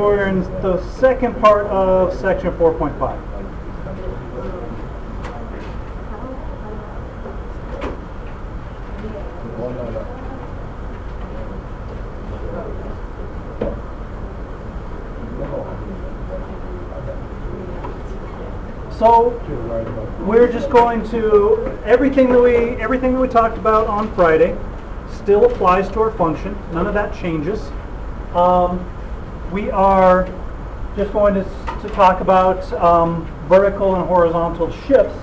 We're in the second part of section 4.5. So we're just going to everything that we talked about on Friday still applies to our function. None of that changes. We are just going to talk about vertical and horizontal shifts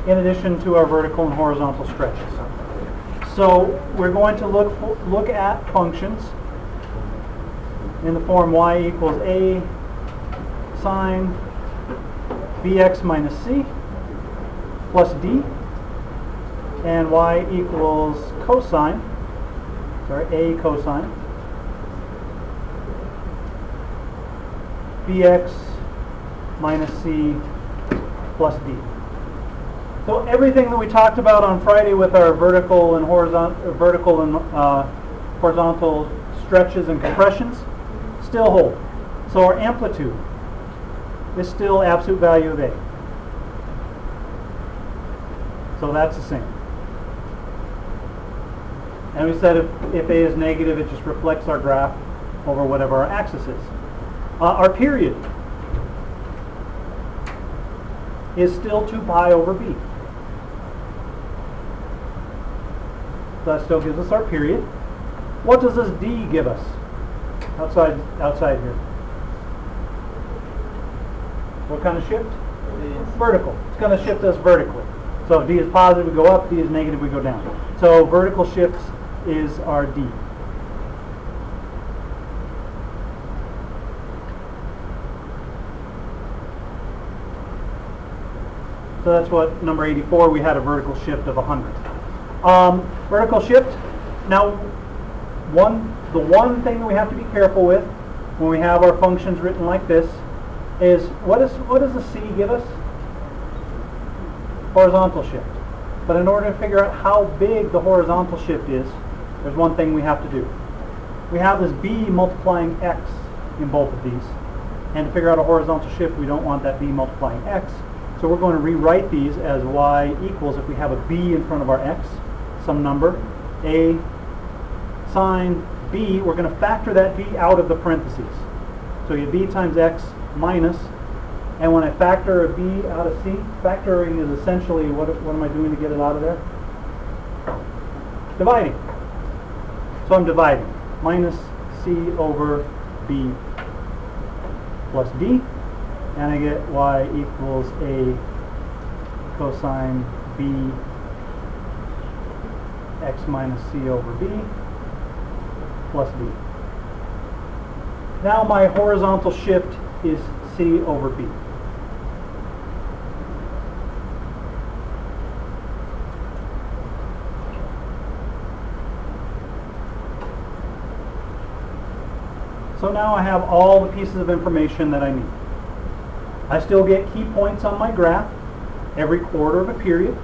in addition to our vertical and horizontal stretches. So we're going to look at functions in the form y equals a sine bx minus c plus d, and y equals a cosine bx minus c plus d. So everything that we talked about on Friday with our vertical and horizontal stretches and compressions still hold. So our amplitude is still absolute value of a. So that's the same. And we said if a is negative, it just reflects our graph over whatever our axis is. Our period is still 2 pi over b. So that still gives us our period. What does this d give us outside here? What kind of shift? Vertical. It's going to shift us vertically. So if d is positive, we go up. D is negative, we go down. So vertical shifts is our d. So that's what number 84, we had a vertical shift of 100. Vertical shift, now the one thing that we have to be careful with when we have our functions written like this is what does the c give us? Horizontal shift. But in order to figure out how big the horizontal shift is, there's one thing we have to do. We have this b multiplying x in both of these. And to figure out a horizontal shift, we don't want that b multiplying x. So we're going to rewrite these as y equals, if we have a b in front of our x, some number, a sine b, we're going to factor that b out of the parentheses. So you have b times x minus, and when I factor a b out of c, factoring is essentially, what am I doing to get it out of there? Dividing. So I'm dividing. Minus c over b plus d, and I get y equals a cosine b x minus c over b plus d. Now my horizontal shift is c over b. So now I have all the pieces of information that I need. I still get key points on my graph every quarter of a period.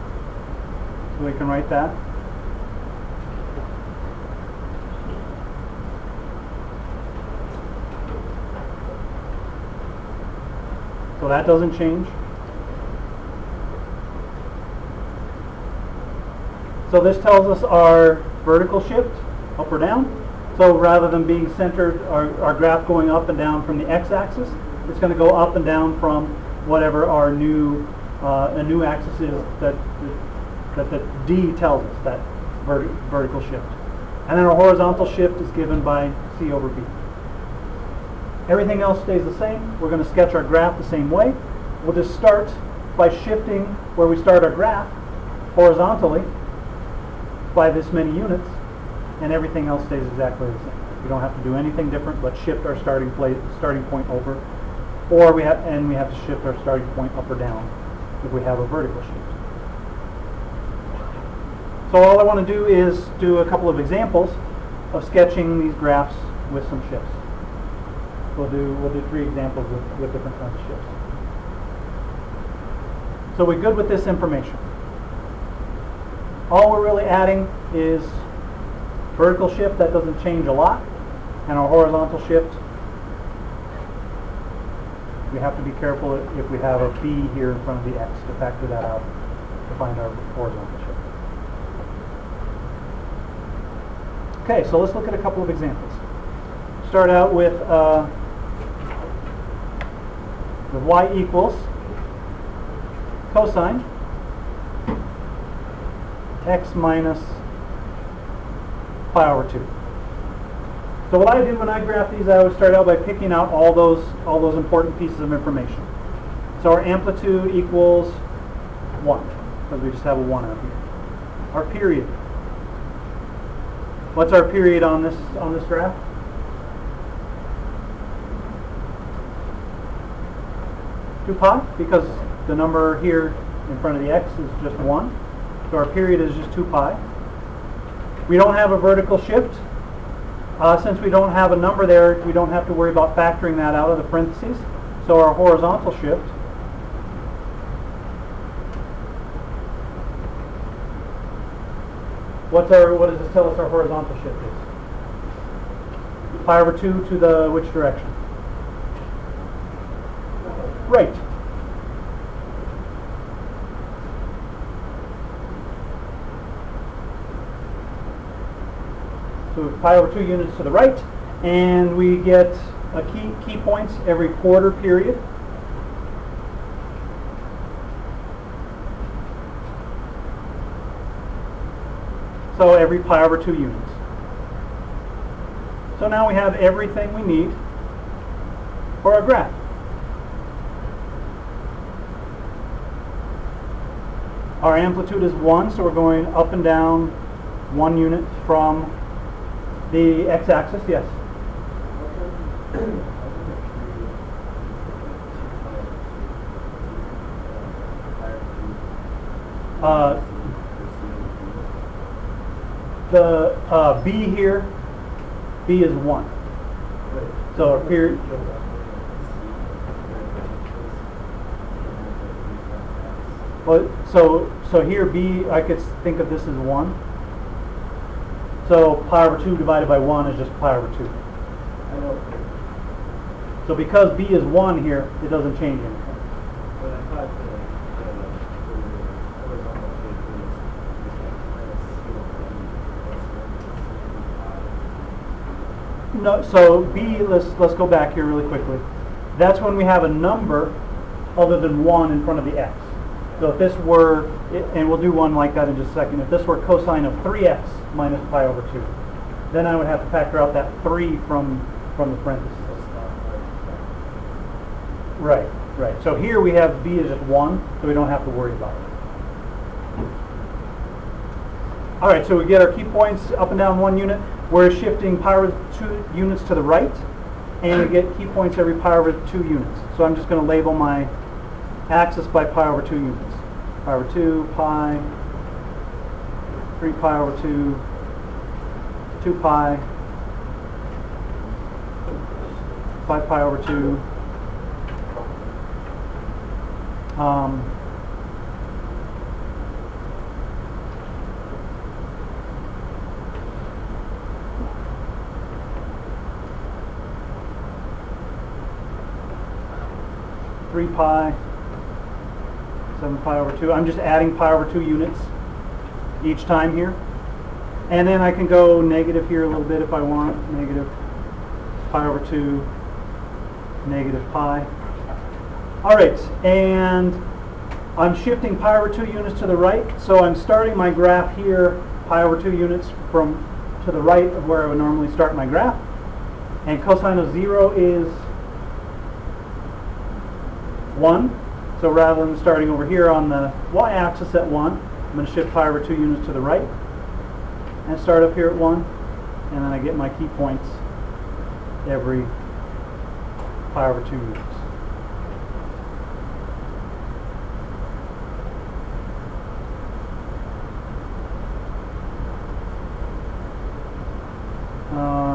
So we can write that. So that doesn't change. So this tells us our vertical shift, up or down. So rather than being centered, our graph going up and down from the x-axis, it's going to go up and down from whatever our new axis is that the d tells us, that vertical shift. And then our horizontal shift is given by c over b. Everything else stays the same. We're going to sketch our graph the same way. We'll just start by shifting where we start our graph horizontally by this many units, and everything else stays exactly the same. We don't have to do anything different but shift our starting point over, or we have to shift our starting point up or down if we have a vertical shift. So all I want to do is do a couple of examples of sketching these graphs with some shifts. We'll do 3 examples with different kinds of shifts. So we're good with this information. All we're really adding is vertical shift. That doesn't change a lot. And our horizontal shift We have to be careful if we have a b here in front of the x to factor that out to find our horizontal shift. Okay, so let's look at a couple of examples. Start out with the y equals cosine x minus pi over 2. So what I do when I graph these, I always start out by picking out all those important pieces of information. So our amplitude equals 1, because we just have a 1 out here. Our period. What's our period on this graph? Two pi, because the number here in front of the x is just 1. So our period is just 2 pi. We don't have a vertical shift. Since we don't have a number there, we don't have to worry about factoring that out of the parentheses. So our horizontal shift what does this tell us our horizontal shift is? Pi over 2 to the which direction? Right. So pi over 2 units to the right, and we get a key points every quarter period. So every pi over 2 units. So now we have everything we need for our graph. Our amplitude is 1, so we're going up and down 1 unit from the x-axis, yes. The b here, b is 1. So our period. Well, so here b, I could think of this as 1. So pi over 2 divided by 1 is just pi over 2. I know. So because b is 1 here, it doesn't change anything. But I thought the horizontal shape is No, so b, let's go back here really quickly. That's when we have a number other than 1 in front of the x. So if this were, and we'll do one like that in just a second, if this were cosine of 3x minus pi over 2, then I would have to factor out that 3 from the parentheses. Right, right. So here we have b is just 1, so we don't have to worry about it. All right, so we get our key points up and down 1 unit. We're shifting pi over 2 units to the right, and we get key points every pi over 2 units. So I'm just going to label my axis by pi over 2 units. Pi over 2, pi, 3 pi over 2, 2 pi, 5 pi over 2, 3 pi, 7 pi over 2. I'm just adding pi over 2 units each time here. And then I can go negative here a little bit if I want. Negative pi over 2, negative pi. All right, and I'm shifting pi over 2 units to the right. So I'm starting my graph here, pi over 2 units from to the right of where I would normally start my graph. And cosine of 0 is 1. So rather than starting over here on the y-axis at 1, I'm going to shift pi over 2 units to the right and start up here at 1, and then I get my key points every pi over 2 units.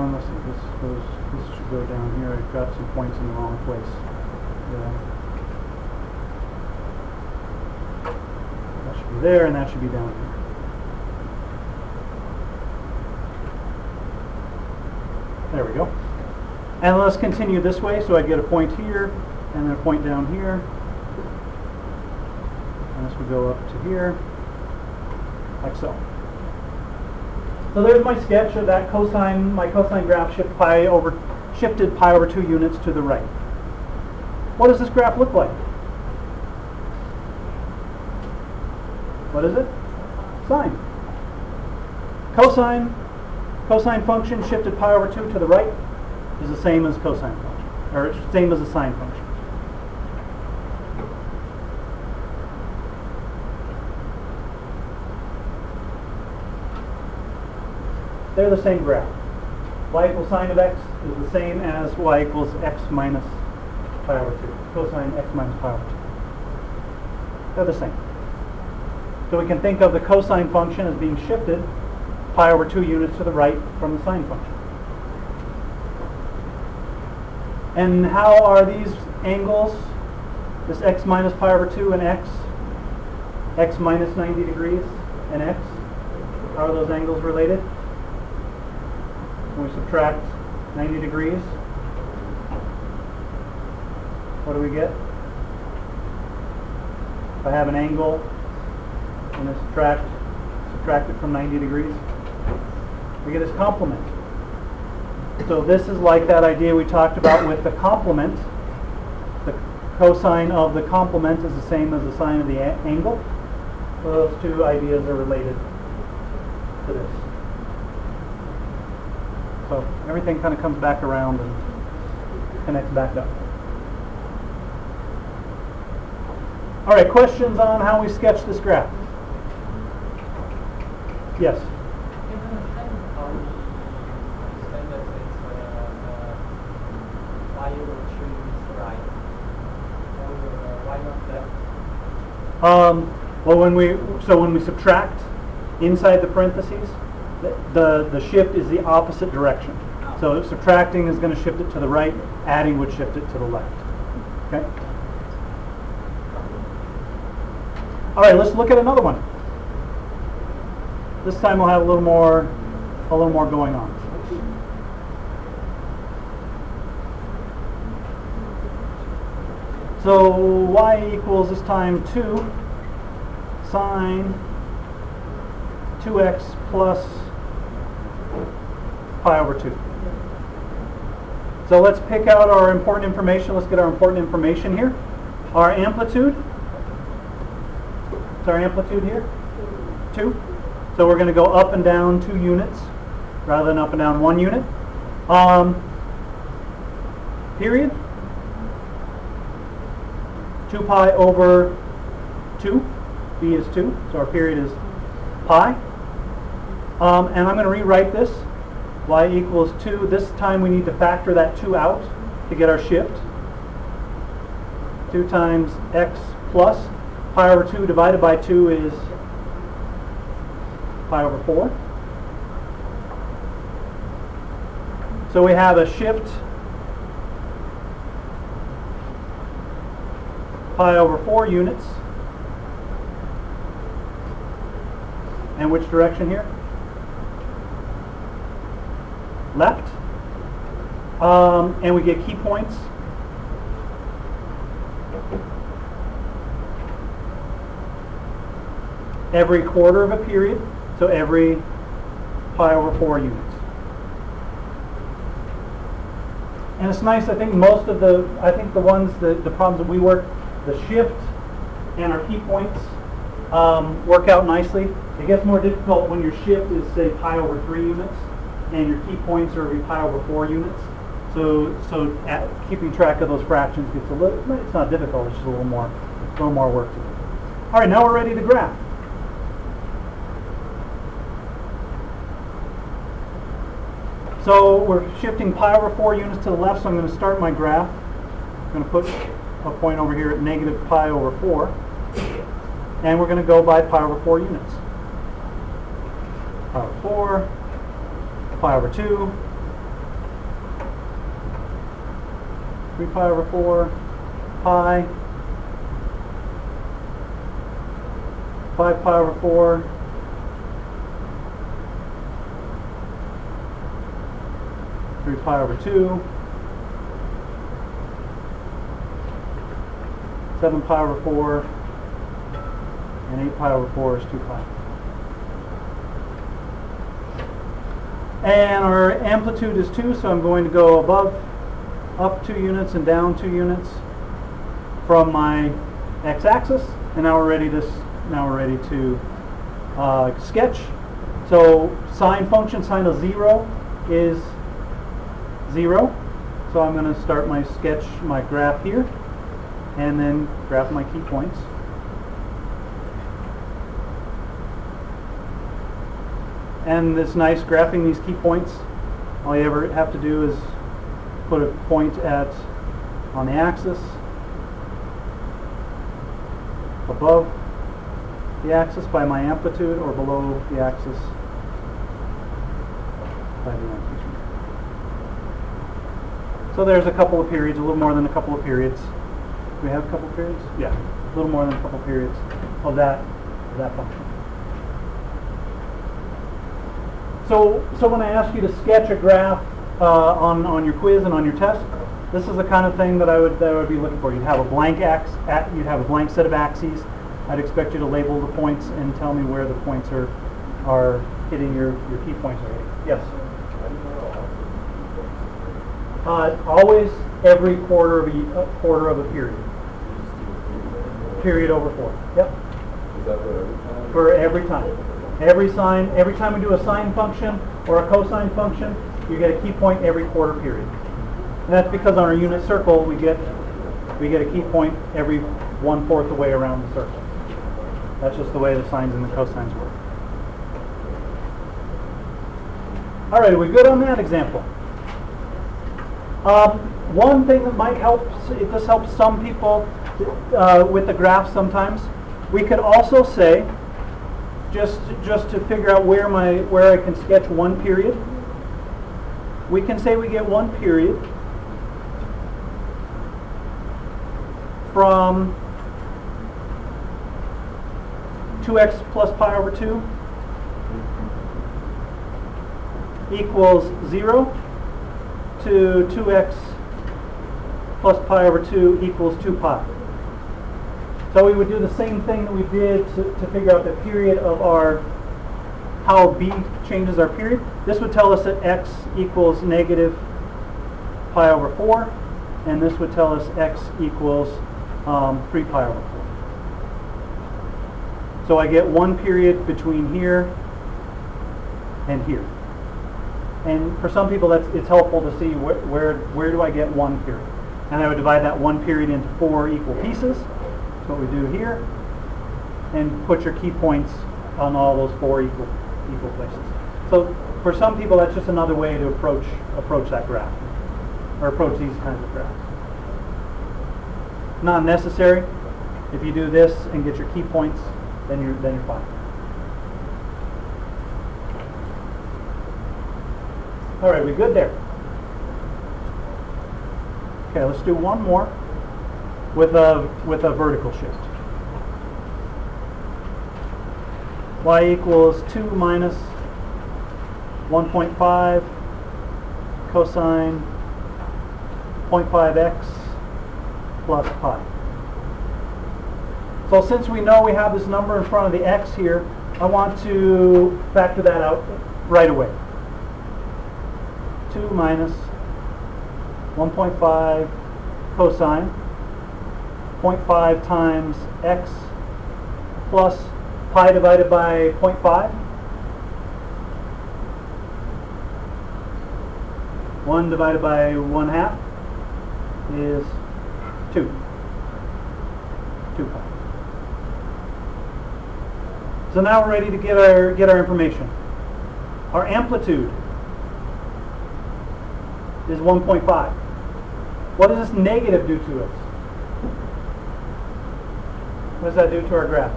Let's see, this should go down here. I've got some points in the wrong place. Yeah. There, and that should be down here. There we go. And let's continue this way. So I get a point here, and then a point down here. And this would go up to here, like so. So there's my sketch of that cosine, my cosine graph shifted pi over 2 units to the right. What does this graph look like? What is it? Sine. Cosine function shifted pi over 2 to the right is the same as cosine function, or same as a sine function. They're the same graph. Y equals sine of x is the same as y equals x minus pi over 2. Cosine x minus pi over 2. They're the same. So we can think of the cosine function as being shifted pi over 2 units to the right from the sine function. And how are these angles, this x minus pi over 2 and x minus 90 degrees and x, how are those angles related? When we subtract 90 degrees, what do we get? If I have an angle and I subtract it from 90 degrees, we get its complement. So this is like that idea we talked about with the complement. The cosine of the complement is the same as the sine of the angle. So those two ideas are related to this. So everything kind of comes back around and connects back up. All right, questions on how we sketch this graph? Yes? Well, when we subtract inside the parentheses, the shift is the opposite direction. So subtracting is going to shift it to the right, adding would shift it to the left. Okay? All right, let's look at another one. This time we'll have a little more going on. So y equals this time 2 sine 2x plus pi over 2. So let's pick out our important information. Let's get our important information here. Our amplitude. Is our amplitude here? 2. So we're going to go up and down 2 units rather than up and down 1 unit. Period. 2 pi over 2. B is 2. So our period is pi. And I'm going to rewrite this. Y equals 2. This time we need to factor that 2 out to get our shift. 2 times x plus pi over 2 divided by 2 is pi over 4. So we have a shift pi over 4 units. And which direction here? Left. And we get key points. Every quarter of a period, so every pi over 4 units. And it's nice, I think the problems that we work, the shift and our key points work out nicely. It gets more difficult when your shift is, say, pi over 3 units and your key points are every pi over 4 units. So keeping track of those fractions gets it's not difficult, it's just a little more work to do. All right, now we're ready to graph. So we're shifting pi over 4 units to the left, so I'm going to start my graph. I'm going to put a point over here at negative pi over 4. And we're going to go by pi over 4 units. Pi over 4, pi over 2, 3 pi over 4, pi, 5 pi over 4, 3 pi over 2, 7 pi over 4, and 8 pi over 4 is 2 pi. And our amplitude is 2, so I'm going to go up 2 units and down 2 units from my x-axis. And now we're ready to sketch. So sine function, sine of 0 is 0. So I'm going to start my sketch, my graph here, and then graph my key points. And it's nice graphing these key points. All you ever have to do is put a point on the axis, above the axis by my amplitude, or below the axis by the amplitude. So there's a couple of periods, a little more than a couple of periods. Do we have a couple of periods? Yeah, a little more than a couple of periods of that function. So when I ask you to sketch a graph on your quiz and on your test, this is the kind of thing that I would be looking for. You'd have a blank you'd have a blank set of axes. I'd expect you to label the points and tell me where the points are hitting your key points are hitting. Yes. Always every quarter of a period. Period over 4. Yep. Is that For every time. Every time we do a sine function or a cosine function, you get a key point every quarter period. And that's because on our unit circle we get a key point every 1/4 the way around the circle. That's just the way the sines and the cosines work. All right, are we good on that example? One thing that might help, this helps some people with the graph sometimes. We could also say, just to figure out where I can sketch one period, we can say we get one period from 2x plus pi over 2 equals 0 to 2x plus pi over 2 equals 2 pi. So we would do the same thing that we did to figure out the period of how b changes our period. This would tell us that x equals negative pi over 4, and this would tell us x equals 3 pi over 4. So I get one period between here and here. And for some people, it's helpful to see where do I get one period. And I would divide that one period into 4 equal pieces. That's what we do here. And put your key points on all those 4 equal places. So for some people, that's just another way to approach that graph, or approach these kinds of graphs. Not necessary. If you do this and get your key points, then you're fine. All right, we good there? Okay, let's do one more with a vertical shift. Y equals 2 minus 1.5 cosine 0.5x plus pi. So since we know we have this number in front of the x here, I want to factor that out right away. 2 minus 1.5 cosine 0.5 times x plus pi divided by 0.5. 1 divided by 1/2 is 2. 2 pi. So now we're ready to get our information. Our amplitude is 1.5. What does this negative do to us? What does that do to our graph?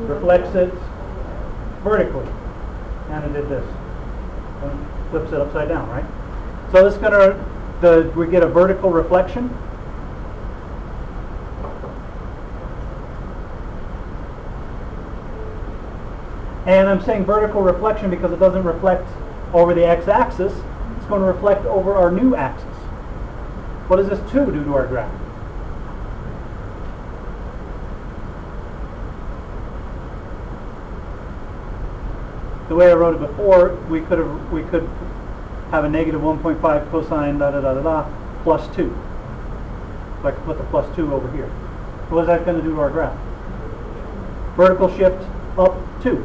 Reflects it vertically. And it did this. And flips it upside down, right? So this is we get a vertical reflection. And I'm saying vertical reflection because it doesn't reflect over the x-axis. It's going to reflect over our new axis. What does this 2 do to our graph? the way I wrote it before, we could have a negative 1.5 cosine da da da da da plus 2. So I could put the plus 2 over here. So what is that going to do to our graph? Vertical shift up 2.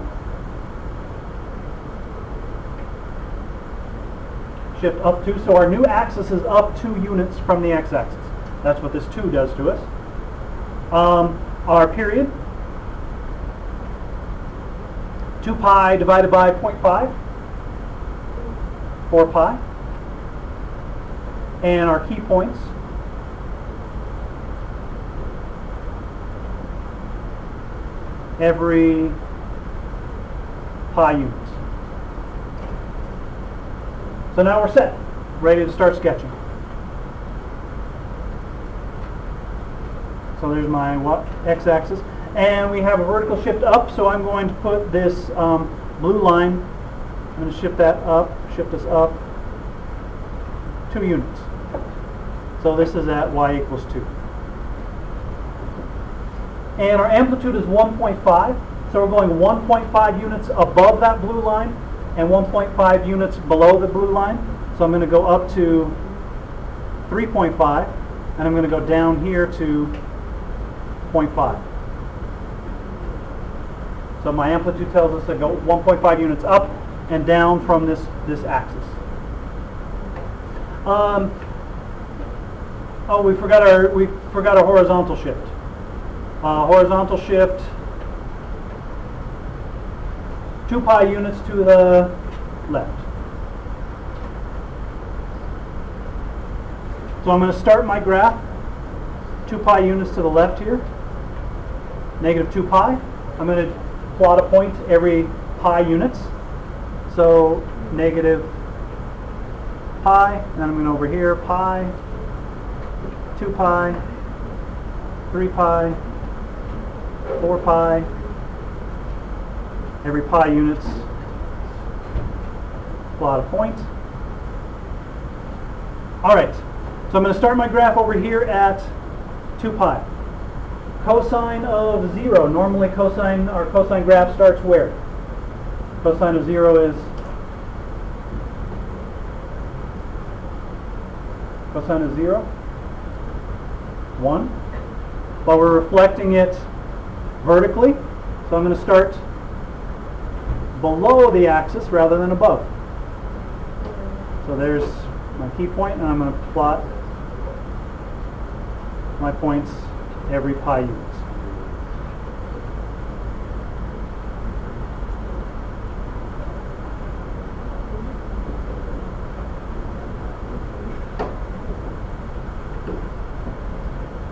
Shift up 2. So our new axis is up 2 units from the x-axis. That's what this 2 does to us. Our period, 2 pi divided by 0.5, 4 pi. And our key points, every pi units. So now we're set, ready to start sketching. So there's my x-axis. And we have a vertical shift up, so I'm going to put this blue line, I'm going to shift this up 2 units. So this is at y equals 2. And our amplitude is 1.5, so we're going 1.5 units above that blue line and 1.5 units below the blue line. So I'm going to go up to 3.5, and I'm going to go down here to 0.5. So my amplitude tells us to go 1.5 units up and down from this axis. Oh, we forgot our horizontal shift. Horizontal shift, 2 pi units to the left. So I'm going to start my graph, 2 pi units to the left here, negative 2 pi. I'm going to plot a point every pi units. So negative pi, and then I'm going over here, pi, 2 pi, 3 pi, 4 pi, every pi units, plot a point. All right, so I'm going to start my graph over here at 2 pi. Cosine of 0, normally our cosine graph starts where? Cosine of 0 is, cosine of 0, 1. But we're reflecting it vertically, so I'm going to start below the axis rather than above. So there's my key point, and I'm going to plot my points every pi units.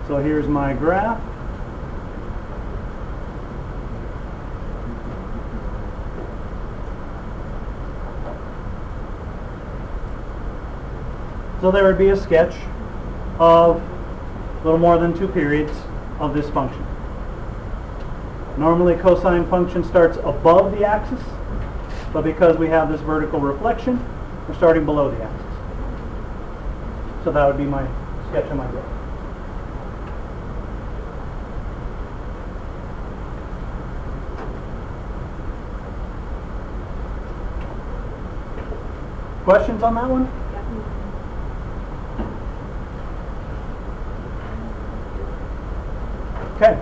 So here's my graph. So there would be a sketch of a little more than 2 periods of this function. Normally cosine function starts above the axis, but because we have this vertical reflection, we're starting below the axis. So that would be my sketch of my graph. Questions on that one? Okay.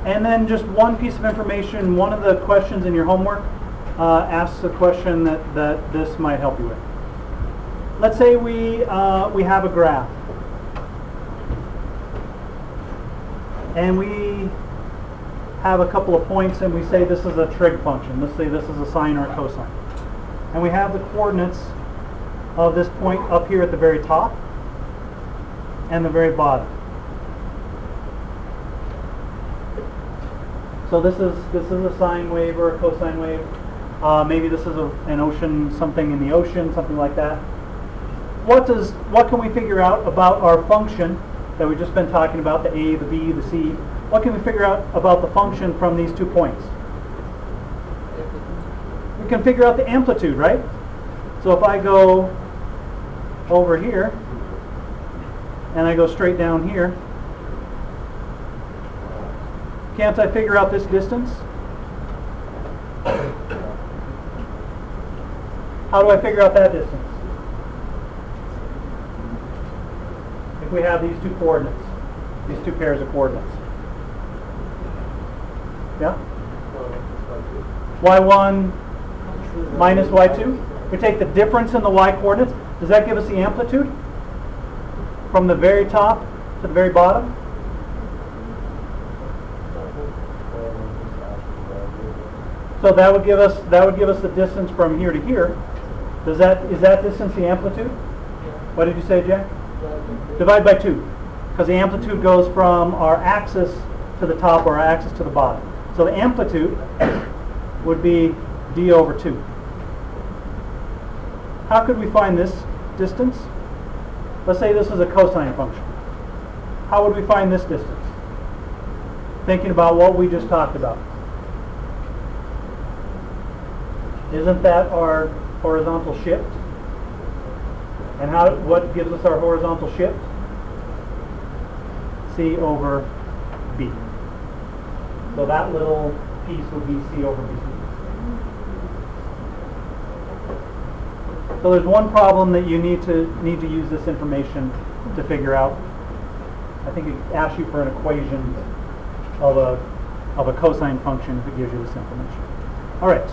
And then just one piece of information, one of the questions in your homework asks a question that this might help you with. Let's say we have a graph. And we have a couple of points, and we say this is a trig function. Let's say this is a sine or a cosine. And we have the coordinates of this point up here at the very top and the very bottom. So this is a sine wave or a cosine wave. Maybe this is an ocean, something in the ocean, something like that. What can we figure out about our function that we've just been talking about, the a, the b, the c? What can we figure out about the function from these 2 points? We can figure out the amplitude, right? So if I go over here and I go straight down here, Can't I figure out this distance? How do I figure out that distance? If we have these two coordinates, these two pairs of coordinates. Yeah? y1 minus y2. We take the difference in the y coordinates. Does that give us the amplitude? From the very top to the very bottom? So that would give us the distance from here to here. Is that distance the amplitude? What did you say, Jack? Divide by 2. Because the amplitude goes from our axis to the top or our axis to the bottom. So the amplitude would be d over 2. How could we find this distance? Let's say this is a cosine function. How would we find this distance? Thinking about what we just talked about. Isn't that our horizontal shift? And what gives us our horizontal shift? C over B. So that little piece would be C over B. So there's one problem that you need to use this information to figure out. I think it asks you for an equation of a cosine function if it gives you this information. All right.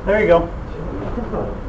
There you go.